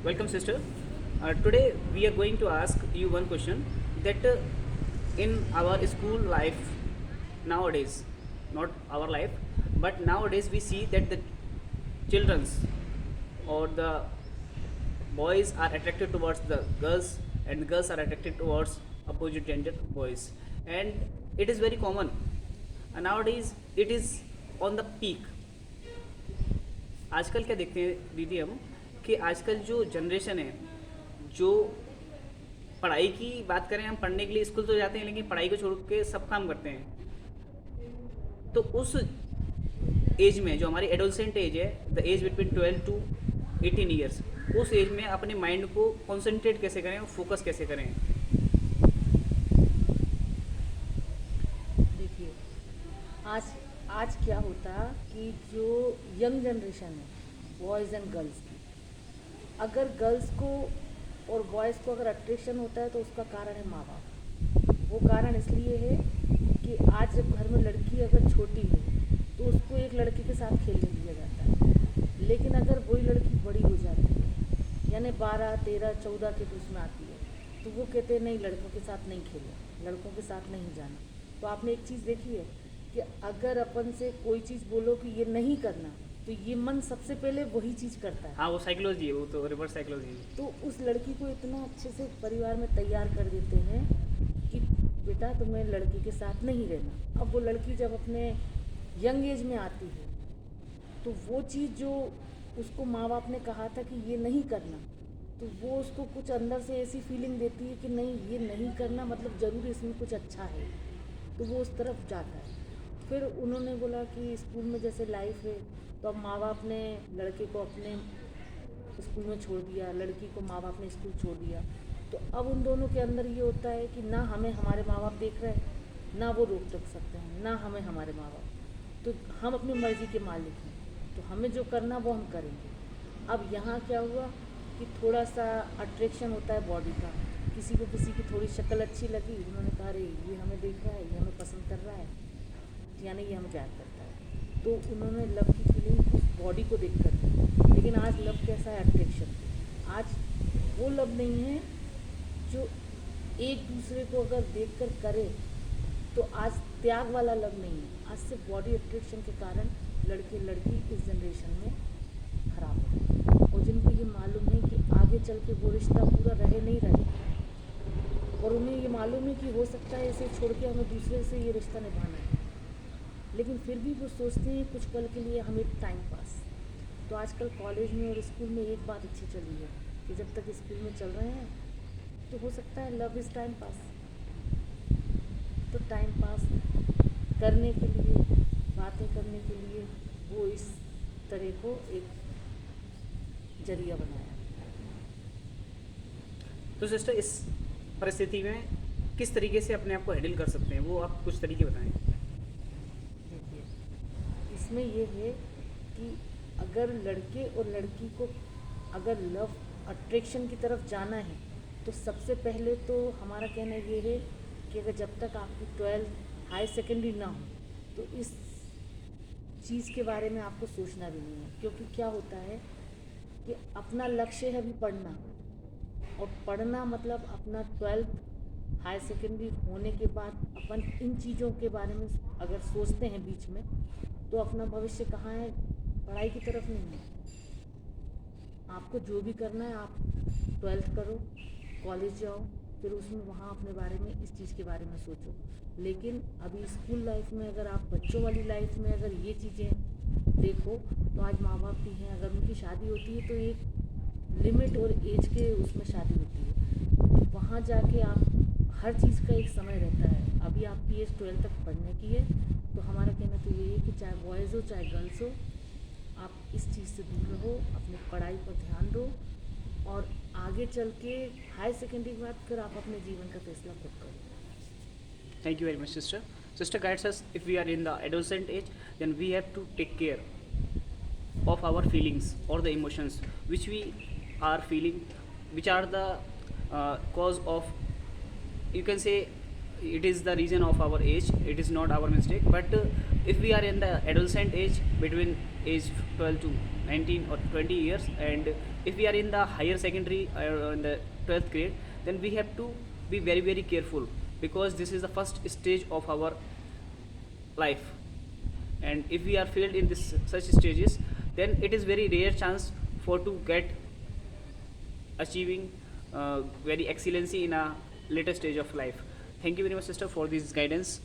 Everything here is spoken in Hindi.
Welcome, sister. Today we are going to ask you one question that in our school life nowadays, not our life, but nowadays we see that the childrens or the boys are attracted towards the girls and the girls are attracted towards opposite gender boys, and it is very common. And nowadays it is on the peak. आजकल क्या देखते हैं दीदी हम कि आजकल जो जनरेशन है, जो पढ़ाई की बात करें, हम पढ़ने के लिए स्कूल तो जाते हैं लेकिन पढ़ाई को छोड़ के सब काम करते हैं। तो उस एज में जो हमारी एडोलसेंट एज है, the age between 12 to 18 years, उस एज में अपने माइंड को कॉन्सेंट्रेट कैसे करें, फोकस कैसे करें? देखिए, आज आज क्या होता कि जो यंग जनरेशन है बॉयज़ एंड गर्ल्स की, अगर गर्ल्स को और बॉयज़ को अगर अट्रैक्शन होता है तो उसका कारण है माँ बाप। वो कारण इसलिए है कि आज जब घर में लड़की अगर छोटी है तो उसको एक लड़के के साथ खेलने दिया जाता है, लेकिन अगर वही लड़की बड़ी हो जाती है यानी 12, 13, 14 के बीच में आती है तो वो कहते हैं नहीं, लड़कों के साथ नहीं खेलना, लड़कों के साथ नहीं जाना। तो आपने एक चीज़ देखी है कि अगर अपन से कोई चीज़ बोलो कि ये नहीं करना तो ये मन सबसे पहले वही चीज़ करता है। हाँ, वो साइकोलॉजी है, वो तो रिवर्स साइकोलॉजी है। तो उस लड़की को इतना अच्छे से परिवार में तैयार कर देते हैं कि बेटा तुम्हें लड़की के साथ नहीं रहना। अब वो लड़की जब अपने यंग एज में आती है तो वो चीज़ जो उसको माँ बाप ने कहा था कि ये नहीं करना, तो वो उसको कुछ अंदर से ऐसी फीलिंग देती है कि नहीं, ये नहीं करना मतलब ज़रूर इसमें कुछ अच्छा है, तो वो उस तरफ जाता है। फिर उन्होंने बोला कि स्कूल में जैसे लाइफ है, तो अब माँ बाप ने लड़के को अपने स्कूल में छोड़ दिया, लड़की को माँ बाप ने स्कूल छोड़ दिया, तो अब उन दोनों के अंदर ये होता है कि ना हमें हमारे माँ बाप देख रहे हैं, ना वो रोक टोक सकते हैं, ना हमें हमारे माँ बाप, तो हम अपनी मर्ज़ी के मालिक हैं, तो हमें जो करना वो हम करेंगे। अब यहाँ क्या हुआ कि थोड़ा सा अट्रैक्शन होता है बॉडी का, किसी को किसी की थोड़ी शक्ल अच्छी लगी, उन्होंने कहा अरे ये हमें देख रहा है, ये हमें पसंद कर रहा है, यानी ये हमें प्यार करता है, तो उन्होंने लव की फीलिंग उस बॉडी को देख कर दी। लेकिन आज लव कैसा है? अट्रैक्शन। आज वो लव नहीं है जो एक दूसरे को अगर देख कर करे, तो आज त्याग वाला लव नहीं है। आज सिर्फ बॉडी अट्रैक्शन के कारण लड़के लड़की इस जनरेशन में खराब हो गए, और जिनको ये मालूम है कि आगे चल के वो रिश्ता पूरा रहे नहीं रहे, और उन्हें ये मालूम है कि हो सकता है इसे छोड़ के हमें दूसरे से ये रिश्ता निभाना है, लेकिन फिर भी वो सोचते हैं कुछ पल के लिए हमें टाइम पास। तो आजकल कॉलेज में और स्कूल में एक बात अच्छी चली है कि जब तक स्कूल में चल रहे हैं तो हो सकता है लव इज़ टाइम पास, तो टाइम पास करने के लिए, बातें करने के लिए वो इस तरह को एक जरिया बनाया। तो सिस्टर, इस परिस्थिति में किस तरीके से अपने आप को हैंडल कर सकते हैं, वो आप कुछ तरीके बताएं। देखिए, इसमें ये है कि अगर लड़के और लड़की को अगर लव अट्रैक्शन की तरफ जाना है तो सबसे पहले तो हमारा कहना ये है कि अगर जब तक आपकी 12 हाई सेकेंडरी ना हो तो इस चीज़ के बारे में आपको सोचना भी नहीं है, क्योंकि क्या होता है कि अपना लक्ष्य है अभी पढ़ना, और पढ़ना मतलब अपना 12th हाई सेकेंडरी होने के बाद अपन इन चीज़ों के बारे में अगर सोचते हैं बीच में, तो अपना भविष्य कहाँ है? पढ़ाई की तरफ नहीं है। आपको जो भी करना है आप 12th करो, कॉलेज जाओ, फिर उसमें वहाँ अपने बारे में इस चीज़ के बारे में सोचो। लेकिन अभी स्कूल लाइफ में अगर आप बच्चों वाली लाइफ में अगर ये चीज़ें देखो, तो आज माँ बाप भी हैं, अगर उनकी शादी होती है तो एक लिमिट और एज के उसमें शादी होती है, तो वहाँ जाके आप हर चीज़ का एक समय रहता है। अभी आपकी एज 12 तक पढ़ने की है, तो हमारा कहना तो ये है कि चाहे बॉयज़ हो चाहे गर्ल्स हो, आप इस चीज़ से दूर रहो, अपनी पढ़ाई पर ध्यान दो, और आगे चल के हाई सेकेंडरी के बाद फिर आप अपने जीवन का फैसला खुद करो। Thank you very much, sister. Sister guides us if we are in the adolescent age, then we have to take care of our feelings or the emotions which we are feeling, which are the cause of, you can say, it is the reason of our age, it is not our mistake. But if we are in the adolescent age between age 12 to 19 or 20 years, and if we are in the higher secondary or in the 12th grade, then we have to be very very careful, because this is the first stage of our life. And if we are failed in this such stages, then it is very rare chance for to get achieving very excellency in a later stage of life. Thank you very much, sister, for this guidance.